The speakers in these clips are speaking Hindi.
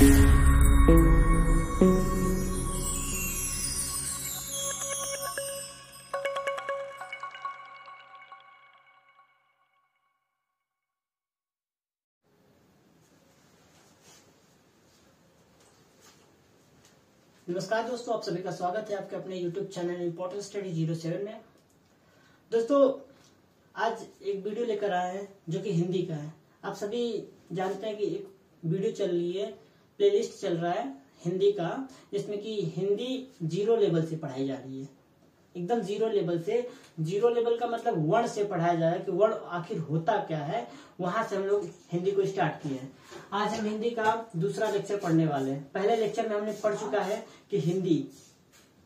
नमस्कार दोस्तों, आप सभी का स्वागत है आपके अपने YouTube चैनल इम्पोर्टेंट स्टडी 07 में। दोस्तों आज एक वीडियो लेकर आए हैं जो कि हिंदी का है। आप सभी जानते हैं कि एक वीडियो चल रही है, प्लेलिस्ट चल रहा है हिंदी का, जिसमें कि हिंदी 0 लेवल से पढ़ाई जा रही है। एकदम 0 लेवल से। 0 लेवल का मतलब वर्ण से पढ़ाया जा रहा है कि वर्ण आखिर होता क्या है, वहां से हम लोग हिंदी को स्टार्ट किए हैं। आज हम हिंदी का दूसरा लेक्चर पढ़ने वाले हैं। पहले लेक्चर में हमने पढ़ चुका है कि हिंदी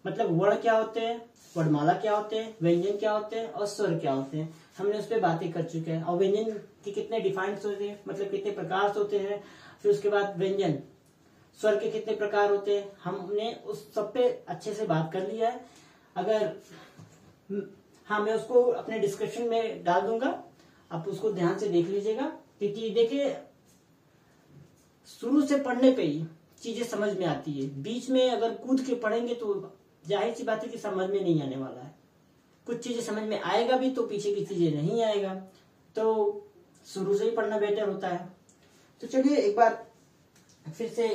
मतलब वर्ण क्या होते हैं, वर्णमाला क्या होते हैं, व्यंजन क्या होते हैं और स्वर क्या होते हैं। हमने उस पर बातें कर चुके हैं। और व्यंजन के कितने डिफाइंस होते हैं, मतलब कितने प्रकार होते हैं। फिर उसके बाद व्यंजन स्वर के कितने प्रकार होते हैं, हमने उस सब पे अच्छे से बात कर लिया है। अगर हाँ, मैं उसको अपने डिस्क्रिप्शन में डाल दूंगा, आप उसको ध्यान से देख लीजिएगा। क्योंकि देखिए, शुरू से पढ़ने पे ही चीजें समझ में आती है। बीच में अगर कूद के पढ़ेंगे तो जाहिर सी बात है कि समझ में नहीं आने वाला है। कुछ चीजें समझ में आएगा भी तो पीछे की चीजें नहीं आएगा। तो शुरू से ही पढ़ना बेटर होता है। तो चलिए एक बार फिर से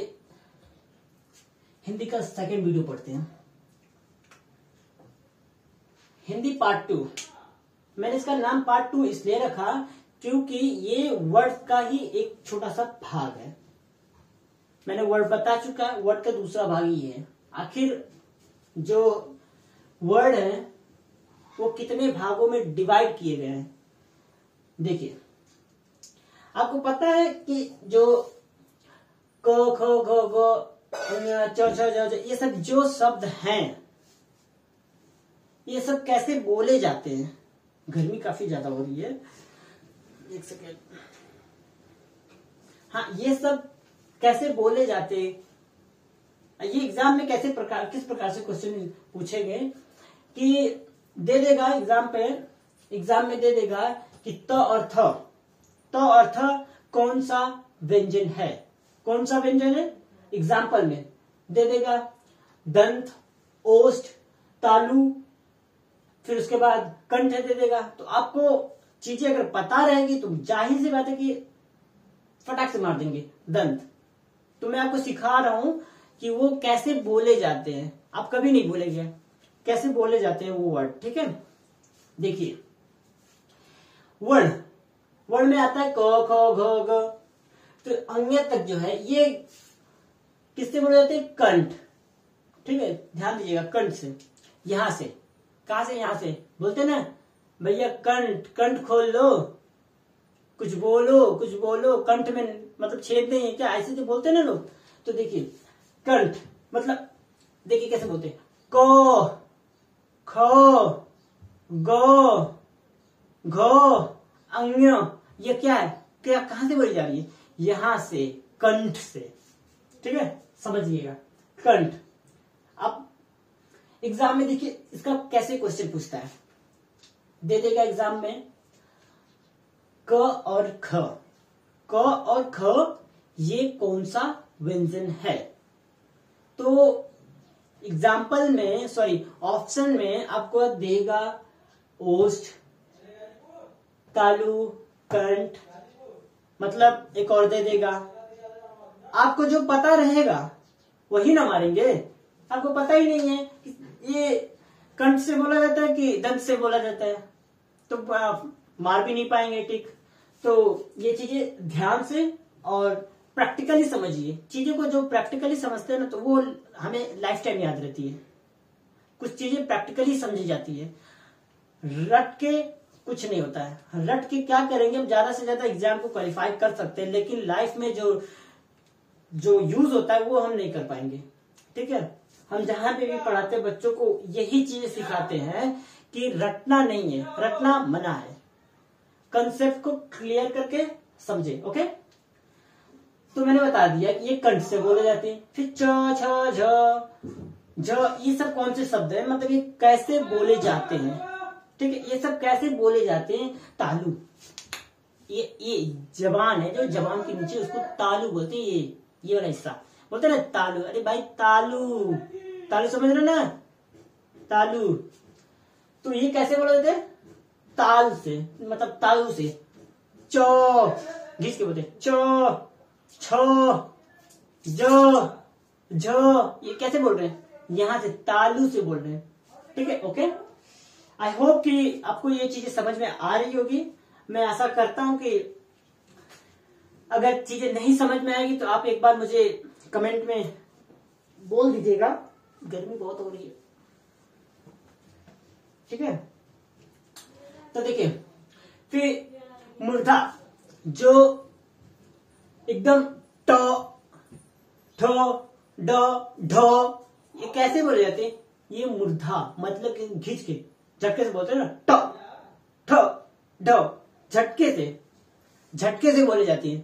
हिंदी का सेकंड वीडियो पढ़ते हैं। हिंदी पार्ट 2। मैंने इसका नाम पार्ट 2 इसलिए रखा क्योंकि ये वर्ड का ही एक छोटा सा भाग है। मैंने वर्ड बता चुका है, वर्ड का दूसरा भाग ही है। आखिर जो वर्ड है वो कितने भागों में डिवाइड किए गए हैं। देखिए, आपको पता है कि जो क ख ग ग च छ ज ये सब जो शब्द हैं, ये सब कैसे बोले जाते हैं। गर्मी काफी ज्यादा हो रही है, एक सेकेंड। हाँ, ये सब कैसे बोले जाते हैं, ये एग्जाम में किस प्रकार से क्वेश्चन पूछेंगे कि दे देगा एग्जाम में दे देगा कि त और थ कौन सा व्यंजन है। कौन सा व्यंजन है एग्जाम्पल में दे देगा, दंत, ओष्ठ, तालु, फिर उसके बाद कंठ दे देगा। तो आपको चीजें अगर पता रहेगी तो जाहिर सी बात है कि फटाक से मार देंगे दंत। तो मैं आपको सिखा रहा हूं कि वो कैसे बोले जाते हैं। आप कभी नहीं भूलेंगे कैसे बोले जाते हैं वो वर्ड, ठीक है। देखिए, वर्ण में आता है क ख ग घ। तो अंग्य तक जो है ये किससे बोले जाते हैं, कंठ, ठीक है। ध्यान दीजिएगा, कंठ से, यहां से, कहां से, यहां से बोलते ना भैया, कंठ खोल लो, कुछ बोलो, कंठ में मतलब छेद नहीं है क्या, ऐसे तो बोलते ना लोग। तो देखिए, कंठ मतलब देखिए कैसे बोलते हैं, क ख ग घ अंग्य। ये क्या है, क्या कहां से बोली जा रही है, यहां से, कंठ से, ठीक है। समझिएगा, कंठ। अब एग्जाम में देखिए इसका कैसे क्वेश्चन पूछता है। दे देगा एग्जाम में क और ख ये कौन सा व्यंजन है। तो एग्जाम्पल में ऑप्शन में आपको देगा ओष्ठ, तालु, कंठ, मतलब एक और दे देगा। आपको जो पता रहेगा वही ना मारेंगे। आपको पता ही नहीं है कि ये कंठ से बोला जाता है कि दंत से बोला जाता है, तो मार भी नहीं पाएंगे, ठीक। तो ये चीजें ध्यान से और प्रैक्टिकली समझिए। चीजों को जो प्रैक्टिकली समझते हैं ना, तो वो हमें लाइफ टाइम याद रहती है। कुछ चीजें प्रैक्टिकली समझी जाती है, रट के कुछ नहीं होता है। रट के क्या करेंगे, हम ज्यादा से ज्यादा एग्जाम को क्वालिफाई कर सकते हैं, लेकिन लाइफ में जो यूज होता है वो हम नहीं कर पाएंगे, ठीक है। हम जहां पे भी पढ़ाते हैं बच्चों को यही चीजें सिखाते हैं कि रटना नहीं है, रटना मना है। कंसेप्ट को क्लियर करके समझे, ओके। तो मैंने बता दिया कि ये कंठ से बोले जाते हैं। फिर च छ झ ये सब कौन से शब्द है, मतलब ये कैसे बोले जाते हैं, ठीक है। ये सब कैसे बोले जाते हैं। तालु, ये जबान है, जो जबान के नीचे उसको तालु बोलते हैं। ये वाला हिस्सा बोलते ना तालू, अरे भाई तालू, तालू समझ रहे ना, तालू। तो ये कैसे बोला जाता है? ताल से, मतलब तालू से। चो घिस के बोलते चो, छो, जो, झो, ये कैसे बोल रहे हैं? यहां से तालू से बोल रहे हैं। ठीक है, ओके। आई होप कि आपको ये चीजें समझ में आ रही होगी। मैं आशा करता हूं कि अगर चीजें नहीं समझ में आएगी तो आप एक बार मुझे कमेंट में बोल दीजिएगा। गर्मी बहुत हो रही है, ठीक है। तो देखिए, फिर मूर्धा जो एकदम ट, ठो, ड, ढो, ये कैसे बोले जाते हैं? ये मूर्धा मतलब कि घिंच के, झटके से बोलते हैं ना, ट, ठ, ढ, झटके से बोली जाती है।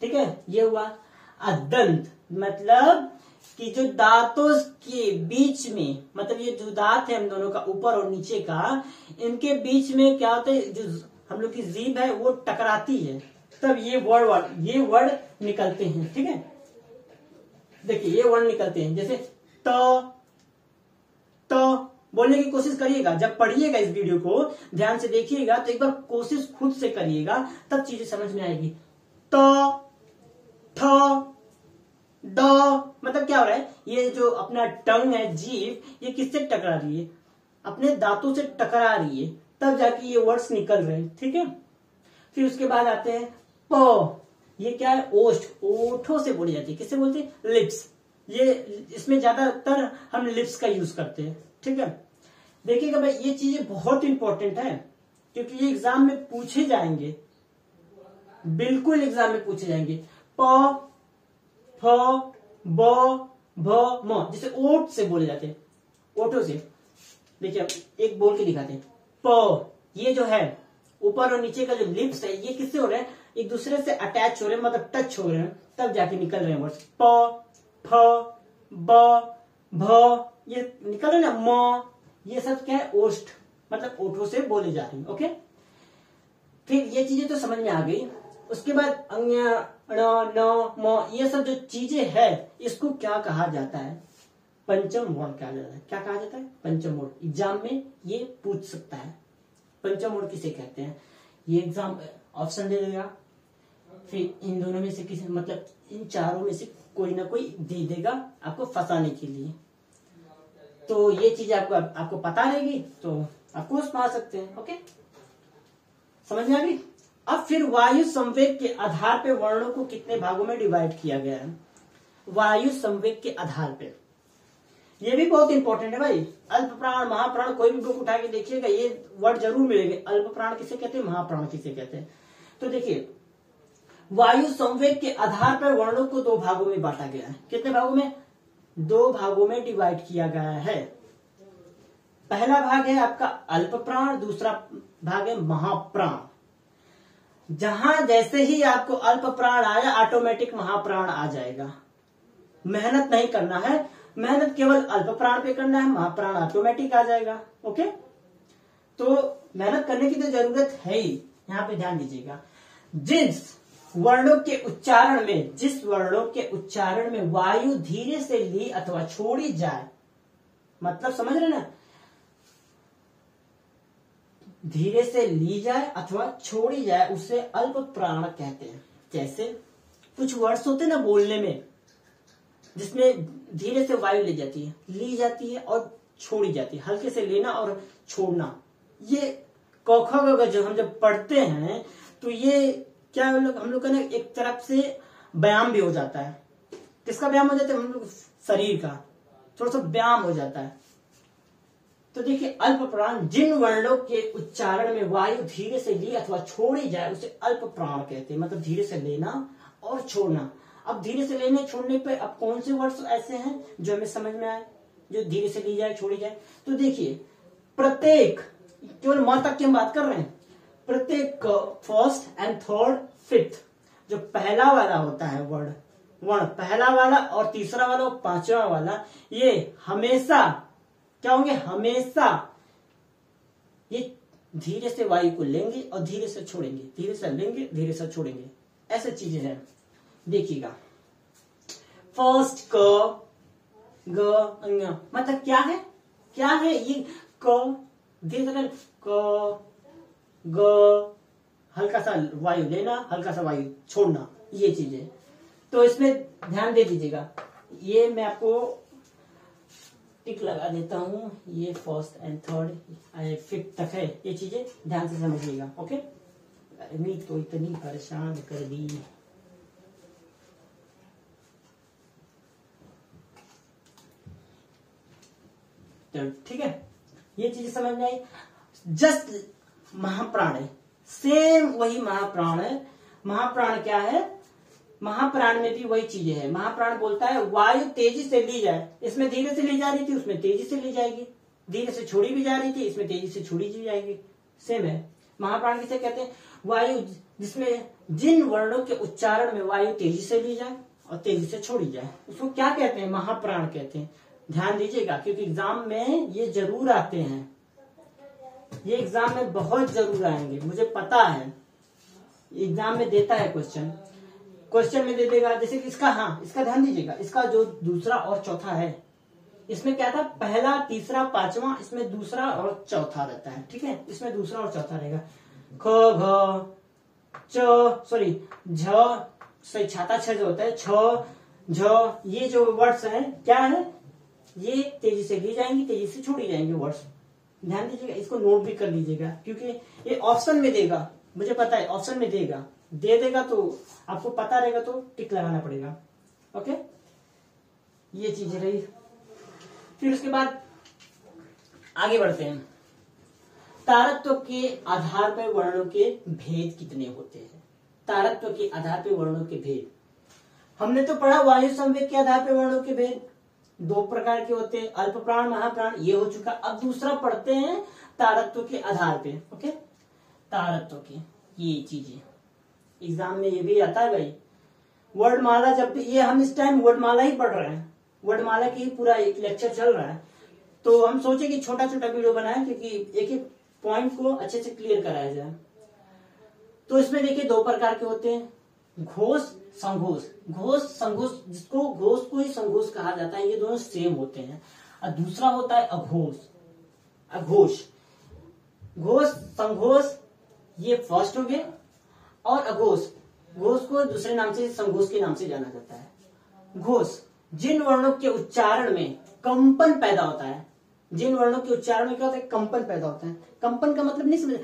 ठीक है, ये हुआ। अदंत मतलब कि जो दांतों के बीच में, मतलब ये जो दांत है हम दोनों का, ऊपर और नीचे का, इनके बीच में क्या होता है, जो हम लोग की जीभ है वो टकराती है, तब ये वर्ड निकलते हैं। ठीक है, देखिए ये वर्ड निकलते हैं, जैसे तो बोलने की कोशिश करिएगा। जब पढ़िएगा इस वीडियो को ध्यान से देखिएगा तो एक बार कोशिश खुद से करिएगा, तब चीजें समझ में आएगी। तो, ठ, ड, मतलब क्या हो रहा है? ये जो अपना टंग है, जीभ, ये किससे टकरा रही है? अपने दांतों से टकरा रही है, तब जाके ये वर्ड्स निकल रहे हैं। ठीक है, फिर उसके बाद आते हैं प। ये क्या है? ओष्ठ, ओठों से बोली जाती है। किससे बोलते हैं? लिप्स। ये इसमें ज्यादातर हम लिप्स का यूज करते हैं। ठीक है, देखिएगा भाई, ये चीजें बहुत इंपॉर्टेंट है, क्योंकि ये एग्जाम में पूछे जाएंगे, बिल्कुल एग्जाम में पूछे जाएंगे। प, फ, ब, भ, म, जैसे ओठ से बोले जाते हैं, ओठों से। देखिए एक बोल के दिखाते हैं। प, ये जो है ऊपर और नीचे का जो लिप्स है, ये किससे हो रहे हैं? एक दूसरे से अटैच हो रहे हैं, मतलब टच हो रहे हैं, तब जाके निकल रहे हैं वर्ड्स। प, फ, ब, भ, ये निकल रहे ना, म, ये सब क्या है? ओष्ठ, मतलब ओठों से बोले जा रहे हैं। ओके, फिर ये चीजें तो समझ में आ गई। उसके बाद अन्य, ण, न, म, ये सब जो चीजें है, इसको क्या कहा जाता है? पंचम वर्ण कहा जाता है। क्या कहा जाता है? पंचम वर्ण। एग्जाम में ये पूछ सकता है, पंचम वर्ण किसे कहते हैं? ये एग्जाम ऑप्शन दे देगा, फिर इन दोनों में से किसी, मतलब इन चारों में से कोई ना कोई दे देगा आपको फंसाने के लिए। तो ये चीज आपको पता रहेगी तो आप कोर्स पा सकते हैं। ओके, समझ में आ गई? अब फिर वायु संवेग के आधार पे वर्णों को कितने भागों में डिवाइड किया गया है? वायु संवेग के आधार पे, ये भी बहुत इंपॉर्टेंट है भाई। अल्प प्राण, महाप्राण, कोई भी बुक उठा के देखिएगा, ये वर्ड जरूर मिलेंगे। अल्प प्राण किसे कहते हैं, महाप्राण किसे कहते हैं? तो देखिए, वायु संवेग के आधार पर वर्णों को दो भागों में बांटा गया है। कितने भागों में? दो भागों में डिवाइड किया गया है। पहला भाग है आपका अल्प प्राण, दूसरा भाग है महाप्राण। जहां जैसे ही आपको अल्प प्राण आया, ऑटोमेटिक महाप्राण आ जाएगा। मेहनत नहीं करना है, मेहनत केवल अल्प प्राण पे करना है, महाप्राण ऑटोमेटिक आ जाएगा। ओके, तो मेहनत करने की तो जरूरत है ही। यहां पे ध्यान दीजिएगा, जिस वर्णों के उच्चारण में वायु धीरे से ली अथवा छोड़ी जाए, मतलब समझ रहे ना, धीरे से ली जाए अथवा छोड़ी जाए, उसे अल्प प्राण कहते हैं। जैसे कुछ वर्ड्स होते हैं ना बोलने में, जिसमें धीरे से वायु ली जाती है और छोड़ी जाती है। हल्के से लेना और छोड़ना, ये क ख ग जो हम जब पढ़ते हैं तो ये क्या हम लोग का ना एक तरफ से व्यायाम भी हो जाता है। किसका व्यायाम हो जाता है? हम लोग शरीर का थोड़ा सा व्यायाम हो जाता है। तो देखिए, अल्प प्राण, जिन वर्णों के उच्चारण में वायु धीरे से ली अथवा छोड़ी जाए उसे अल्प प्राण कहते हैं, मतलब धीरे से लेना और छोड़ना। अब धीरे से लेने छोड़ने पे अब कौन से वर्ड्स ऐसे हैं जो हमें समझ में आए, जो धीरे से ली जाए छोड़ी जाए? तो देखिए, प्रत्येक, केवल म तक की हम बात कर रहे हैं, प्रत्येक फर्स्ट एंड थर्ड फिफ्थ, जो पहला वाला होता है वर्ण, पहला वाला और तीसरा वाला और पांचवा वाला, ये हमेशा क्या होंगे? हमेशा ये धीरे से वायु को लेंगे और धीरे से छोड़ेंगे, धीरे से लेंगे, धीरे से छोड़ेंगे, ऐसे चीजें हैं। देखिएगा, फर्स्ट क ग ङ, मतलब क्या है, क्या है ये क, धीरे क ग, हल्का सा वायु लेना, हल्का सा वायु छोड़ना, ये चीजें। तो इसमें ध्यान दे दीजिएगा। ये मैं आपको टिक लगा देता हूं, ये फर्स्ट एंड थर्ड फिफ्थ तक है, ये चीजें ध्यान से समझिएगा। ओके, गर्मी तो इतनी परेशान कर दी। तो ठीक है, ये चीजें समझ में आई। जस्ट महाप्राण है, सेम वही महाप्राण है। महाप्राण क्या है, महाप्राण में भी वही चीजें है। महाप्राण बोलता है वायु तेजी से ली जाए, इसमें धीरे से ली जा रही थी, उसमें तेजी से ली जाएगी, धीरे से छोड़ी भी जा रही थी, इसमें तेजी से छोड़ी भी जाएगी, सेम है। महाप्राण किसे कहते हैं, वायु जिसमें जिन वर्णों के उच्चारण में वायु तेजी से ली जाए और तेजी से छोड़ी जाए, उसको क्या कहते हैं, महाप्राण कहते हैं। ध्यान दीजिएगा, क्योंकि एग्जाम में ये जरूर आते हैं, ये एग्जाम में बहुत जरूर आएंगे, मुझे पता है। एग्जाम में देता है क्वेश्चन, क्वेश्चन में दे देगा। जैसे कि इसका, हाँ इसका ध्यान दीजिएगा, इसका जो दूसरा और चौथा है, इसमें क्या था, पहला तीसरा पांचवा, इसमें दूसरा और चौथा रहता है। ठीक है, इसमें दूसरा और चौथा रहेगा। ख घ च, सॉरी झ, सही छाता छ जो होता है, छ झ, ये जो वर्ड्स हैं क्या है, ये तेजी से ली जाएंगी, तेजी से छोड़ी जाएंगी वर्ड्स। ध्यान दीजिएगा, इसको नोट भी कर लीजिएगा, क्योंकि ये ऑप्शन में देगा, मुझे पता है ऑप्शन में देगा, दे देगा तो आपको पता रहेगा, तो टिक लगाना पड़ेगा। ओके, ये चीजें रही। फिर उसके बाद आगे बढ़ते हैं। तारत्व के आधार पर वर्णों के भेद कितने होते हैं। तारत्व के आधार पर वर्णों के भेद हमने तो पढ़ा, वायु संवेग के आधार पर वर्णों के भेद दो प्रकार के होते हैं, अल्प प्राण महाप्राण, ये हो चुका। अब दूसरा पढ़ते हैं तारत्व के आधार पे। ओके, तारत्व के ये चीजें एग्जाम में ये भी आता है भाई। वर्णमाला, जब ये हम इस टाइम वर्णमाला ही पढ़ रहे हैं, वर्णमाला की पूरा एक लेक्चर चल रहा है, तो हम सोचे कि छोटा छोटा वीडियो बनाएं, क्योंकि एक एक पॉइंट को अच्छे से क्लियर कराया जाए। तो इसमें देखिए दो प्रकार के होते हैं, घोष संघोष। घोष संघोष, जिसको घोष को ही संघोष कहा जाता है, ये दोनों सेम होते हैं। और दूसरा होता है अघोष। अघोष, घोष संघोष ये फर्स्ट हो गए, और अघोष, घोष को दूसरे नाम से संघोष के नाम से जाना जाता है। घोष, जिन वर्णों के उच्चारण में कंपन पैदा होता है, जिन वर्णों के उच्चारण में क्या होता है, कंपन पैदा होता है। कंपन का मतलब नहीं समझ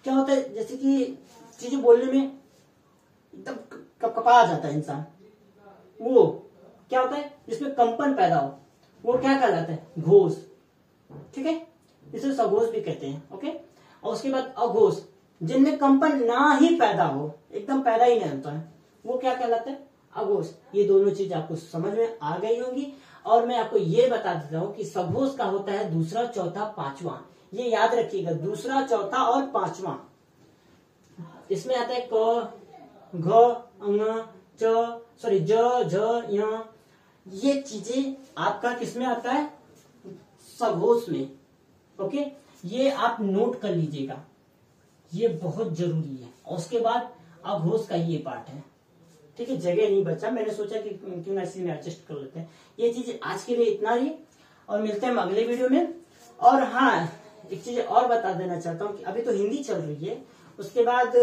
क्या होता है, जैसे कि चीजें बोलने में एकदम कपा जाता है इंसान, वो क्या होता है, जिसमें कंपन पैदा हो, वो क्या कहलाता है, घोष। ठीक है, इसे सघोष भी कहते हैं। ओके, और उसके बाद अघोष, जिनमें कंपन ना ही पैदा हो, एकदम पैदा ही नहीं होता है, वो क्या कहलाता है, अघोष। ये दोनों चीज आपको समझ में आ गई होंगी। और मैं आपको ये बता देता हूं कि सघोष का होता है दूसरा चौथा पांचवा, ये याद रखिएगा, दूसरा चौथा और पांचवा। इसमें आता है क घ अंग च, सॉरी ज झ य, ये चीजें आपका किसमें आता है, सघोष में। ओके, ये आप नोट कर लीजिएगा, ये बहुत जरूरी है। और उसके बाद अघोष का ये पार्ट है। ठीक है, जगह नहीं बचा, मैंने सोचा कि क्यों ना इसी में एडजस्ट कर लेते हैं। ये चीज आज के लिए इतना ही, और मिलते हैं हम अगले वीडियो में। और हाँ, एक चीज और बता देना चाहता हूँ कि अभी तो हिंदी चल रही है, उसके बाद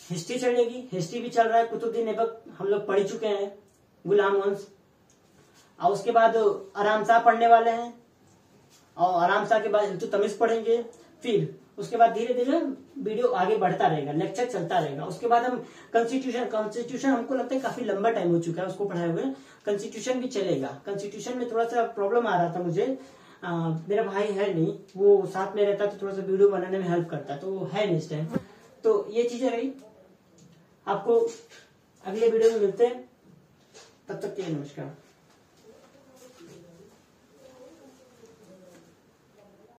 हिस्ट्री चलेगी। हिस्ट्री भी चल रहा है, कुतुबुद्दीन ऐबक हम लोग पढ़ चुके हैं, गुलाम वंश। और उसके बाद आराम शाह पढ़ने वाले हैं, और आराम शाह के बाद इल्तुतमिश पढ़ेंगे। फिर उसके बाद धीरे धीरे वीडियो आगे बढ़ता रहेगा, लेक्चर चलता रहेगा। उसके बाद हम कॉन्स्टिट्यूशन हमको लगता है काफी लंबा टाइम हो चुका है उसको पढ़ाए हुए। कॉन्स्टिट्यूशन भी चलेगा। कॉन्स्टिट्यूशन में थोड़ा सा प्रॉब्लम आ रहा था मुझे, मेरा भाई है नहीं, वो साथ में रहता तो थोड़ा सा वीडियो बनाने में हेल्प करता, तो वो है नहीं इस टाइम। तो ये चीजें रही, आपको अगले वीडियो में मिलते हैं, तब तक के लिए नमस्कार।